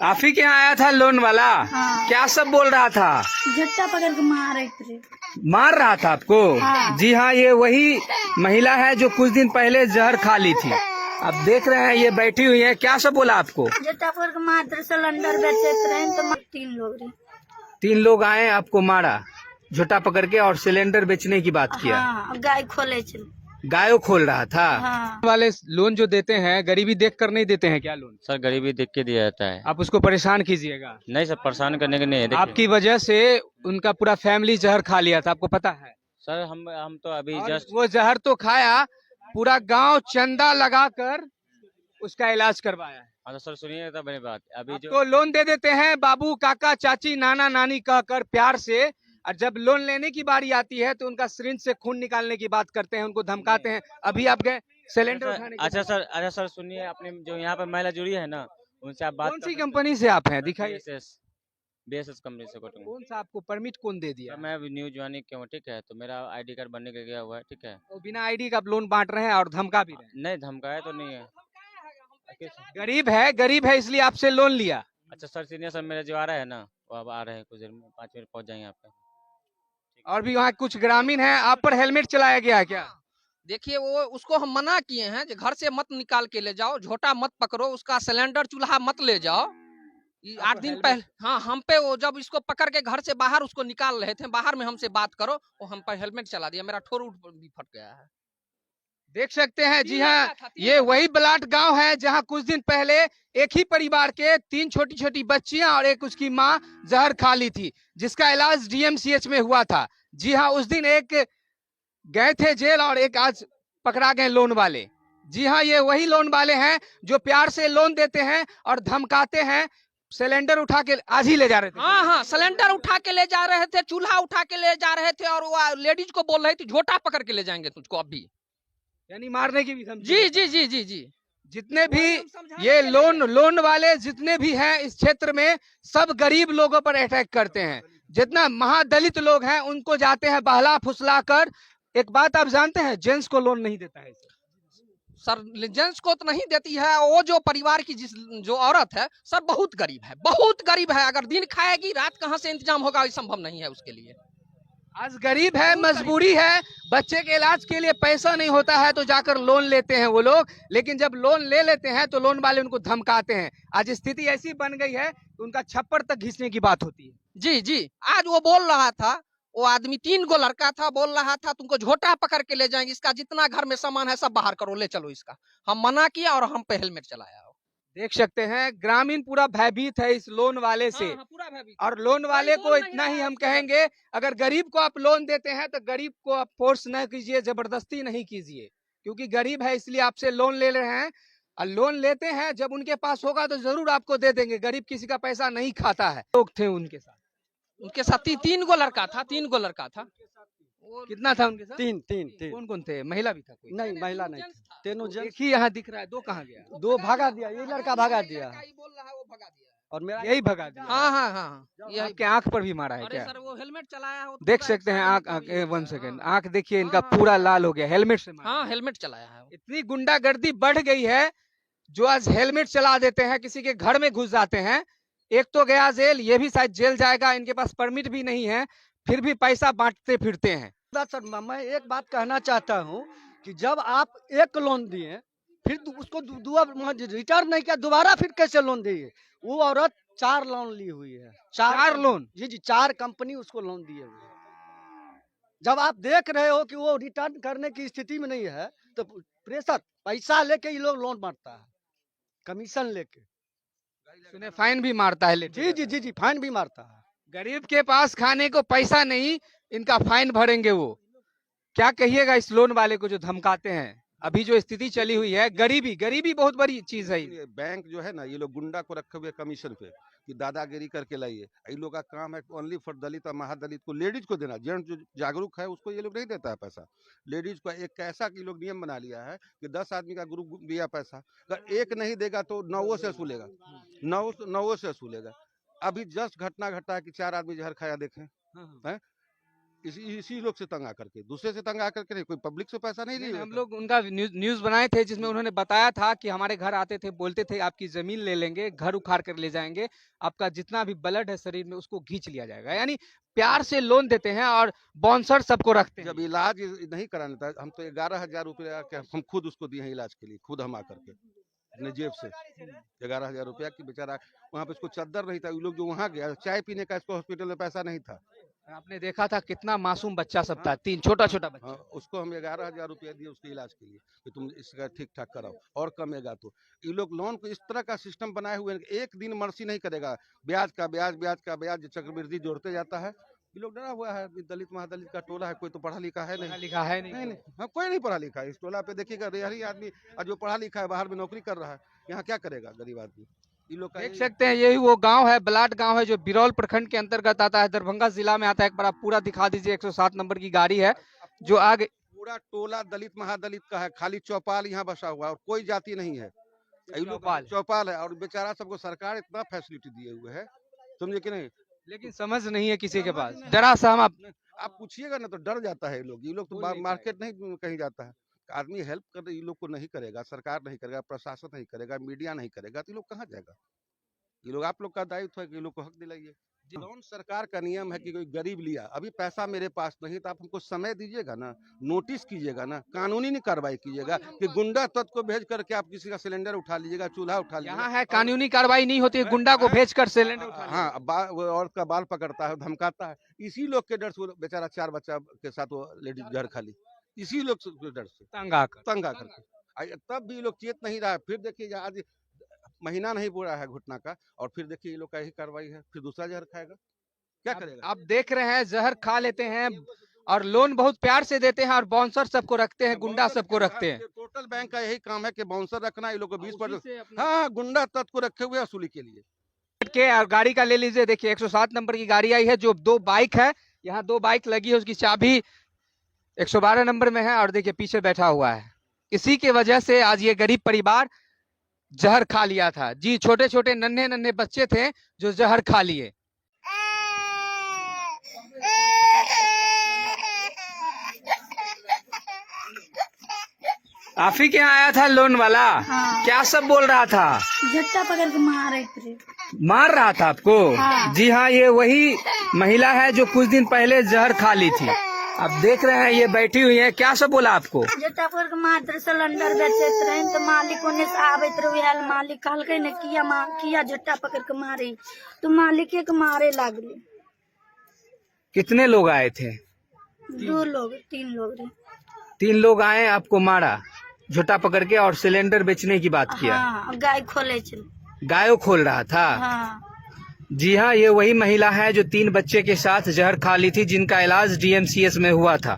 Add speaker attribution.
Speaker 1: आप ही के यहाँ आया था लोन वाला?
Speaker 2: हाँ।
Speaker 1: क्या सब बोल रहा था?
Speaker 2: झट्टा पकड़ के मार रहे थे।
Speaker 1: मार रहा था आपको?
Speaker 2: हाँ।
Speaker 1: जी हाँ, ये वही महिला है जो कुछ दिन पहले जहर खा ली थी। आप देख रहे हैं ये बैठी हुई है। क्या सब बोला आपको?
Speaker 2: झट्टा पकड़ के मार, सिलेंडर बेचे रहे तो 3 लोग रहे।
Speaker 1: 3 लोग आए आपको मारा, झोटा पकड़ के, और सिलेंडर बेचने की बात किया।
Speaker 2: हाँ, गाय खोले चल।
Speaker 1: गायों खोल रहा था।
Speaker 2: हाँ।
Speaker 1: वाले लोन जो देते हैं, गरीबी देख कर नहीं देते हैं क्या लोन?
Speaker 3: सर गरीबी देख के दिया जाता है।
Speaker 1: आप उसको परेशान कीजिएगा
Speaker 3: नहीं सर, परेशान करने के नहीं है। देखिए,
Speaker 1: आपकी वजह से उनका पूरा फैमिली जहर खा लिया था, आपको पता है?
Speaker 3: सर हम तो अभी
Speaker 1: और
Speaker 3: जस्ट
Speaker 1: वो जहर तो खाया, पूरा गांव चंदा लगाकर उसका इलाज करवाया है।
Speaker 3: हाँ तो सर सुनिए तो मेरी बात, अभी जो
Speaker 1: तो लोन दे देते हैं बाबू, काका, चाची, नाना, नानी कहकर प्यार से, और जब लोन लेने की बारी आती है तो उनका सिरिंज से खून निकालने की बात करते हैं, उनको धमकाते हैं। अभी आप गए सिलेंडर उठाने के
Speaker 3: अच्छा सर सुनिए, अपने जो यहाँ पर महिला जुड़ी है ना, उनसे आप बात
Speaker 1: कौन सी कंपनी से आप हैं? दिखाइए।
Speaker 3: BSS कंपनी से कटूंगा।
Speaker 1: कौन सा आपको परमिट कौन दे दिया?
Speaker 3: मैं अभी न्यू ज्वाइनिंग क्यों, ठीक है, तो मेरा ID कार्ड बनने के गया हुआ है, ठीक है।
Speaker 1: वो बिना आईडी का आप लोन बांट रहे हैं और धमका भी रहे हैं।
Speaker 3: नहीं धमकाया तो नहीं है।
Speaker 1: गरीब है इसलिए आपसे लोन लिया।
Speaker 3: अच्छा सर, सीनियर सर मेरे जो आ रहे हैं ना, वो अब आ रहे हैं, कुछ देर में 5 मिनट पहुंच जाएंगे यहाँ पे।
Speaker 1: और भी वहाँ कुछ ग्रामीण हैं। आप पर हेलमेट चलाया गया है क्या?
Speaker 4: देखिए वो उसको हम मना किए हैं कि घर से मत निकाल के ले जाओ, झोटा मत पकड़ो, उसका सिलेंडर चूल्हा मत ले जाओ। 8 दिन पहले हाँ हम पे वो जब इसको पकड़ के घर से बाहर उसको निकाल रहे थे, बाहर में हमसे बात करो, वो हम पर हेलमेट चला दिया, मेरा ठोर भी फट गया है।
Speaker 1: देख सकते हैं। जी हाँ, ये वही बलाट गांव है जहां कुछ दिन पहले एक ही परिवार के 3 छोटी छोटी बच्चियां और एक उसकी मां जहर खा ली थी, जिसका इलाज DMCH में हुआ था। जी हाँ, उस दिन एक गए थे जेल और एक आज पकड़ा गए लोन वाले। जी हाँ, ये वही लोन वाले हैं जो प्यार से लोन देते हैं और धमकाते हैं। सिलेंडर उठा के आज ही ले जा रहे थे।
Speaker 4: हाँ सिलेंडर उठा के ले जा रहे थे, चूल्हा उठा के ले जा रहे थे, और वो लेडीज को बोल रही थी झोटा पकड़ के ले जाएंगे तुझको अभी।
Speaker 1: यानी मारने की भी धमकी।
Speaker 4: जी जी जी जी जी।
Speaker 1: जितने भी ये लोन वाले जितने भी हैं इस क्षेत्र में, सब गरीब लोगों पर अटैक करते हैं। जितना महादलित लोग हैं उनको जाते हैं बहला फुसला कर। एक बात आप जानते हैं, जेंट्स को लोन नहीं देता है
Speaker 4: सर, जेंट्स को तो नहीं देती है। वो जो परिवार की जो औरत है सर, बहुत गरीब है, बहुत गरीब है। अगर दिन खाएगी रात कहाँ से इंतजाम होगा, ये संभव नहीं है उसके लिए।
Speaker 1: आज गरीब है, मजबूरी है, बच्चे के इलाज के लिए पैसा नहीं होता है तो जाकर लोन लेते हैं वो लोग। लेकिन जब लोन ले लेते हैं तो लोन वाले उनको धमकाते हैं। आज स्थिति ऐसी बन गई है कि उनका छप्पर तक घिसने की बात होती है।
Speaker 4: जी जी, आज वो बोल रहा था, वो आदमी 3 गो लड़का था, बोल रहा था तुमको झोटा पकड़ के ले जाएंगे, इसका जितना घर में सामान है सब बाहर करो, ले चलो इसका। हम मना किया और हम पे हेलमेट चलाया।
Speaker 1: देख सकते हैं ग्रामीण पूरा भयभीत है इस लोन वाले से।
Speaker 4: पूरा भयभीत।
Speaker 1: और लोन वाले को इतना ही हम कहेंगे, अगर गरीब को आप लोन देते हैं तो गरीब को आप फोर्स न कीजिए, जबरदस्ती नहीं कीजिए, क्योंकि गरीब है इसलिए आपसे लोन ले रहे हैं। और लोन लेते हैं, जब उनके पास होगा तो जरूर आपको दे देंगे। गरीब किसी का पैसा नहीं खाता है। लोग थे उनके साथ
Speaker 4: 3 गो लड़का था, 3 गो लड़का था।
Speaker 1: कितना था उनके साथ?
Speaker 5: 3
Speaker 1: कौन कौन थे? महिला भी था कोई?
Speaker 5: नहीं, महिला नहीं, तीनों
Speaker 1: एक
Speaker 5: जेंट्स।
Speaker 1: ही यहाँ दिख रहा है, 2 कहाँ गया?
Speaker 5: 2 भगा दिया, ये लड़का भगा दिया और मेरा
Speaker 1: यही भगा दिया।
Speaker 4: हाँ
Speaker 1: ये आपके आंख पर भी मारा है
Speaker 4: अरे
Speaker 1: क्या?
Speaker 4: सर वो हेलमेट चलाया हो,
Speaker 1: देख सकते हैं आंख, 1 सेकंड, आंख देखिए इनका पूरा लाल हो गया, हेलमेट से मारा।
Speaker 4: हाँ हेलमेट चलाया है।
Speaker 1: इतनी गुंडागर्दी बढ़ गई है जो आज हेलमेट चला देते हैं, किसी के घर में घुस जाते हैं। एक तो गया जेल, ये भी शायद जेल जाएगा। इनके पास परमिट भी नहीं है, फिर भी पैसा बांटते फिरते हैं।
Speaker 5: सर मैं एक बात कहना चाहता हूँ कि जब आप एक लोन दिए फिर उसको रिटर्न नहीं किया, दोबारा फिर कैसे लोन दिए? वो औरत 4 लोन ली हुई है।
Speaker 1: 4 लोन?
Speaker 5: जी जी, 4 कंपनी उसको लोन दिए हुए है। जब आप देख रहे हो कि वो रिटर्न करने की स्थिति में नहीं है तो प्रेशर पैसा लेके ये लोग लोन मारता है, कमीशन लेके।
Speaker 1: सुने फाइन भी मारता है।
Speaker 5: जी जी जी जी, फाइन भी मारता है।
Speaker 1: गरीब के पास खाने को पैसा नहीं, इनका फाइन भरेंगे वो। क्या कहिएगा इस लोन वाले को जो धमकाते हैं? अभी जो स्थिति चली हुई है, गरीबी बहुत बड़ी चीज है।
Speaker 6: ये बैंक जो है ना, ये लोग गुंडा को रखे हुए कमीशन पे कि दादागिरी करके लाइए। इन लोग का काम है ओनली फॉर दलित और महादलित को, लेडीज को देना। जेंट्स जो जागरूक है उसको ये लोग नहीं देता है पैसा। लेडीज को एक ऐसा कि लोग नियम बना लिया है कि 10 आदमी का ग्रुप दिया पैसा, अगर एक नहीं देगा तो 9 से असूलेगा, 9 से असूलेगा। अभी जस्ट घटना घटा है कि 4 आदमी जहर खाया, देखें हैं। इसी लोग से तंग आकर के, दूसरे से तंग आकर के नहीं, कोई पब्लिक से पैसा नहीं लिए।
Speaker 1: हम लोग उनका न्यूज बनाए थे जिसमें उन्होंने बताया था कि हमारे घर आते थे, बोलते थे आपकी जमीन ले लेंगे, घर उखाड़ कर ले जाएंगे, आपका जितना भी ब्लड है शरीर में उसको खींच लिया जाएगा। यानी प्यार से लोन देते हैं और बाउंसर सबको रखते हैं।
Speaker 6: जब इलाज नहीं कराना था, हम तो 11,000 रुपया हम खुद उसको दिए हैं इलाज के लिए, खुद हम आकर के अपने जेब से 11,000 रुपया की। बेचारा वहाँ पे इसको चद्दर नहीं था, ये लोग जो वहाँ गया चाय पीने का, इसको हॉस्पिटल में पैसा नहीं था।
Speaker 1: आपने देखा था कितना मासूम बच्चा सब था, 3 छोटा छोटा बच्चा।
Speaker 6: हाँ, उसको हम 11,000 रुपया दिए उसके इलाज के लिए कि तुम इसका ठीक ठाक कराओ, और कमेगा तो। ये लोग लोन को इस तरह का सिस्टम बनाए हुए हैं कि एक दिन मर्सी नहीं करेगा, ब्याज का ब्याज, ब्याज का ब्याज, चक्रवृद्धि जोड़ते जाता है। ये लोग डरा हुआ है, दलित महादलित का टोला है, कोई तो पढ़ा लिखा है नहीं,
Speaker 1: लिखा है नहीं,
Speaker 6: नहीं, हाँ, कोई नहीं पढ़ा लिखा है इस टोला पे। देखिएगा यही आदमी जो पढ़ा लिखा है बाहर में नौकरी कर रहा है, यहाँ क्या करेगा गरीब आदमी। ये लोग
Speaker 1: देख सकते हैं यही वो गांव है, बलाट गांव है, जो बिरौल प्रखंड के अंतर्गत आता है, दरभंगा जिला में आता है। एक बार आप पूरा दिखा दीजिए, 107 नंबर की गाड़ी है जो आगे।
Speaker 6: पूरा टोला दलित महादलित का है, खाली चौपाल यहाँ बसा हुआ है और कोई जाति नहीं है। ये लोग चौपाल है, और बेचारा सबको सरकार इतना फैसिलिटी दिए हुए है, समझे कि नहीं।
Speaker 1: लेकिन समझ नहीं है किसी के पास, जरा सा हम
Speaker 6: आप पूछिएगा ना तो डर जाता है ये लोग तो मार्केट नहीं कहीं जाता है। आदमी हेल्प कर ये लोग को नहीं करेगा, सरकार नहीं करेगा, प्रशासन नहीं करेगा, मीडिया नहीं करेगा, तो ये लोग कहाँ जाएगा। ये लोग आप लोग का दायित्व है कि ये लोग को हक दिलाइए। लोन सरकार का नियम है कि कोई गरीब लिया, अभी पैसा मेरे पास नहीं, तो आप हमको समय दीजिएगा ना, नोटिस कीजिएगा ना, कानूनी कार्रवाई कीजिएगा कि गुंडा तत्व को भेज करके आप किसी का सिलेंडर उठा लीजिएगा, चूल्हा उठा लीजिएगा।
Speaker 1: यहाँ है कानूनी कार्रवाई नहीं होती है, गुंडा को भेज कर सिलेंडर उठा लिया।
Speaker 6: हाँ, औरत का बाल पकड़ता है, धमकाता है, इसी लोग के डर से बेचारा 4 बच्चा के साथ वो लेडीज घर खाली, इसी लोग के डर से तंग आकर के। तब भी लोग चेत नहीं रहा। फिर देखिए आज महीना नहीं पूरा है घुटना का, और फिर देखिए ये लोग का यही कार्रवाई है, फिर दूसरा जहर खाएगा, क्या करेगा।
Speaker 1: आप देख रहे हैं जहर खा लेते हैं और लोन बहुत प्यार से देते हैं और बाउंसर सबको रखते हैं, गुंडा सबको रखते हैं।
Speaker 6: टोटल बैंक का यही काम है कि बाउंसर रखना, ये लोग को 20%। हाँ, गुंडा तत्व को रखे हुए वसूली के लिए।
Speaker 1: और गाड़ी का ले लीजिए, देखिए 107 नंबर की गाड़ी आई है, जो 2 बाइक है, यहाँ 2 बाइक लगी है, उसकी चाबी 112 नंबर में है, और देखिए पीछे बैठा हुआ है। इसी के वजह से आज ये गरीब परिवार जहर खा लिया था। जी, छोटे छोटे नन्हे नन्हे बच्चे थे जो जहर खा लिए। आप ही के यहाँ आया था लोन वाला?
Speaker 2: हाँ।
Speaker 1: क्या सब बोल रहा था?
Speaker 2: झट्टा पकड़ के
Speaker 1: मार रहा था आपको?
Speaker 2: हाँ।
Speaker 1: जी हाँ, ये वही महिला है जो कुछ दिन पहले जहर खा ली थी। आप देख रहे हैं ये बैठी हुई है, क्या सब बोला आपको?
Speaker 2: झट्टा पकड़ के मार सिलेंडर बेचत रहे तो मालिक ओने से आबत रहे, मालिक कहलकै न किया झट्टा पकड़ के मारे, तो मालिके के मारे लागले।
Speaker 1: कितने लोग आए थे?
Speaker 2: 2 लोग 3 लोग रहे।
Speaker 1: 3 लोग आए, आपको मारा झोटा पकड़ के और सिलेंडर बेचने की बात किया।
Speaker 2: हाँ, गाय खोले चल,
Speaker 1: गायों खोल रहा था।
Speaker 2: हाँ।
Speaker 1: जी हाँ, ये वही महिला है जो 3 बच्चे के साथ जहर खा ली थी, जिनका इलाज DMCS में हुआ था।